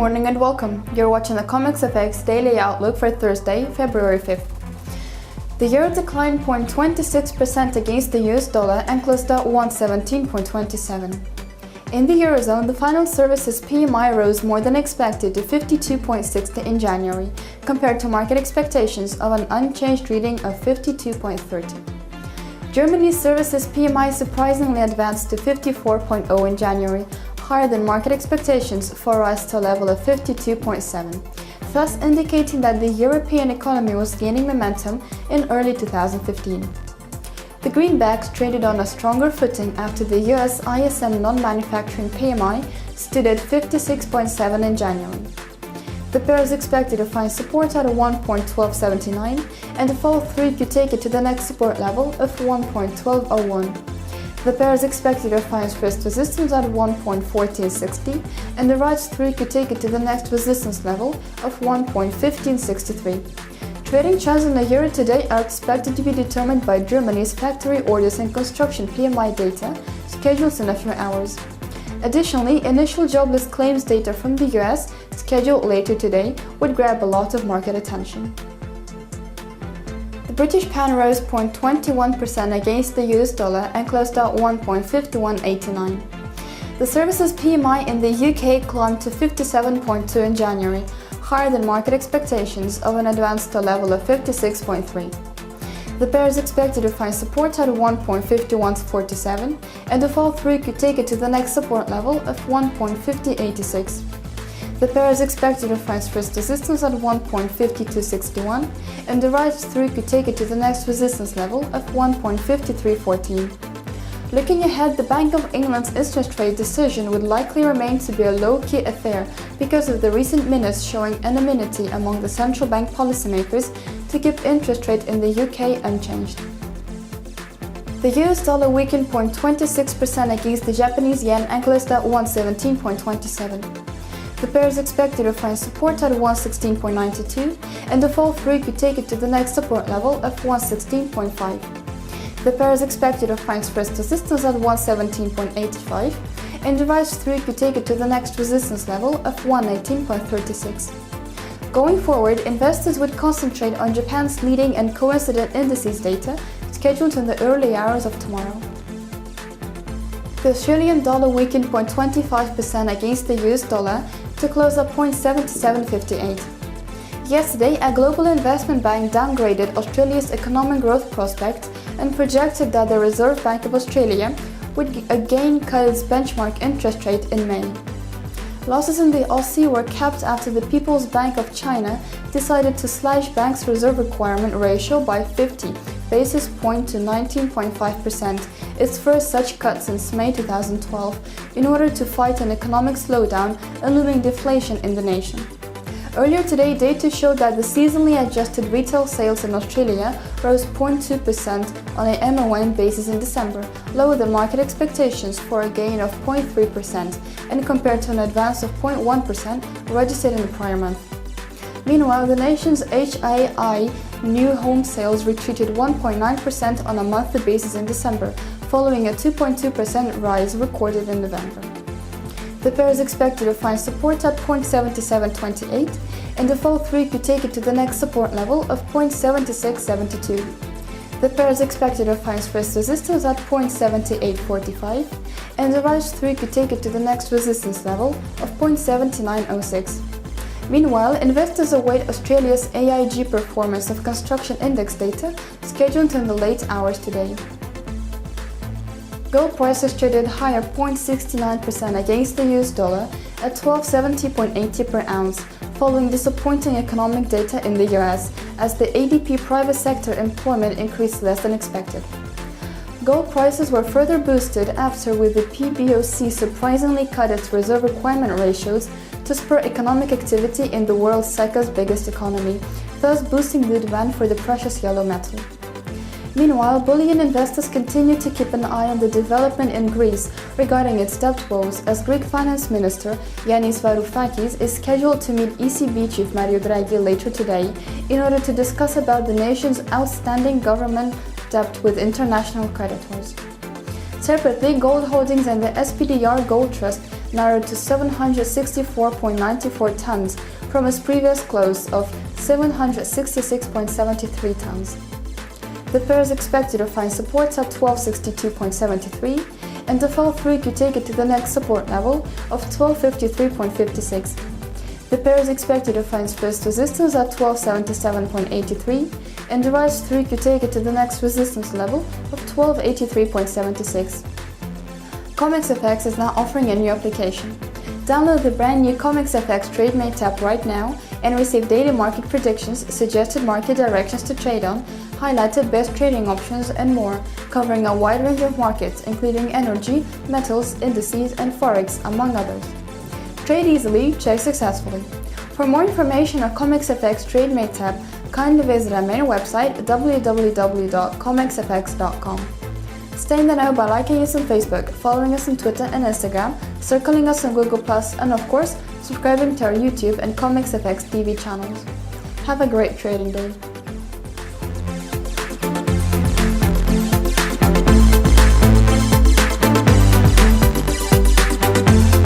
morning and welcome. You're watching the CommexFX Daily Outlook for Thursday, February 5th. The euro declined 0.26% against the US dollar and closed at 117.27. In the Eurozone, the final services PMI rose more than expected to 52.60 in January, compared to market expectations of an unchanged reading of 52.30. Germany's services PMI surprisingly advanced to 54.0 in January, higher than market expectations for a rise to a level of 52.7, thus indicating that the European economy was gaining momentum in early 2015. The greenbacks traded on a stronger footing after the US ISM non-manufacturing PMI stood at 56.7 in January. The pair is expected to find support at 1.1279 and a follow-through could take it to the next support level of 1.1201. The pair is expected to find first resistance at 1.1460 and the right through could take it to the next resistance level of 1.1563. Trading trends in the euro today are expected to be determined by Germany's factory orders and construction PMI data, scheduled in a few hours. Additionally, initial jobless claims data from the US, scheduled later today, would grab a lot of market attention. The British pound rose 0.21% against the US dollar and closed at 1.5189. The services PMI in the UK climbed to 57.2 in January, higher than market expectations of an advance to a level of 56.3. The pair is expected to find support at 1.5147 and a fall-through could take it to the next support level of 1.5086. The pair is expected to find first resistance at 1.5261 and the rise-through could take it to the next resistance level of 1.5314. Looking ahead, the Bank of England's interest rate decision would likely remain to be a low-key affair because of the recent minutes showing anonymity among the central bank policymakers to keep interest rate in the UK unchanged. The US dollar weakened 0.26% against the Japanese yen and closed at 117.27. The pair is expected to find support at 116.92 and the fall-through could take it to the next support level of 116.5. The pair is expected to find first resistance at 117.85 and the rise-through could take it to the next resistance level of 118.36. Going forward, investors would concentrate on Japan's leading and coincident indices data, scheduled in the early hours of tomorrow. The Australian dollar weakened 0.25% against the US dollar to close at 0.7758. Yesterday, a global investment bank downgraded Australia's economic growth prospect and projected that the Reserve Bank of Australia would again cut its benchmark interest rate in May. Losses in the Aussie were capped after the People's Bank of China decided to slash bank's reserve requirement ratio by 50 basis points to 19.5%, its first such cut since May 2012, in order to fight an economic slowdown and looming deflation in the nation. Earlier today, data showed that the seasonally adjusted retail sales in Australia rose 0.2% on a MOM basis in December, lower than market expectations for a gain of 0.3% and compared to an advance of 0.1% registered in the prior month. Meanwhile, the nation's HII new home sales retreated 1.9% on a monthly basis in December, following a 2.2% rise recorded in November. The pair is expected to find support at 0.7728 and the fall-through could take it to the next support level of 0.7672. The pair is expected to find first resistance at 0.7845 and the rise-through could take it to the next resistance level of 0.7906. Meanwhile, investors await Australia's AIG performance of construction index data, scheduled in the late hours today. Gold prices traded higher 0.69% against the US dollar at $1270.80 per ounce, following disappointing economic data in the US as the ADP private sector employment increased less than expected. Gold prices were further boosted after the PBOC surprisingly cut its reserve requirement ratios to spur economic activity in the world's second biggest economy, thus boosting the demand for the precious yellow metal. Meanwhile, bullion investors continue to keep an eye on the development in Greece regarding its debt woes, as Greek Finance Minister Yanis Varoufakis is scheduled to meet ECB Chief Mario Draghi later today in order to discuss about the nation's outstanding government debt with international creditors. Separately, gold holdings and the SPDR Gold Trust narrowed to 764.94 tons from its previous close of 766.73 tons. The pair is expected to find supports at 1262.73 and to fall through could take it to the next support level of 1253.56. The pair is expected to find first resistance at 1277.83 and the rise through could take it to the next resistance level of 1283.76. CommexFX is now offering a new application. Download the brand new CommexFX TradeMate app right now and receive daily market predictions, suggested market directions to trade on, highlighted best trading options and more, covering a wide range of markets including energy, metals, indices and forex, among others. Trade easily, check successfully. For more information on CommexFX TradeMate tab, kindly visit our main website www.commexfx.com. Stay in the know by liking us on Facebook, following us on Twitter and Instagram, circling us on Google+, and of course, subscribing to our YouTube and CommexFX TV channels. Have a great trading day.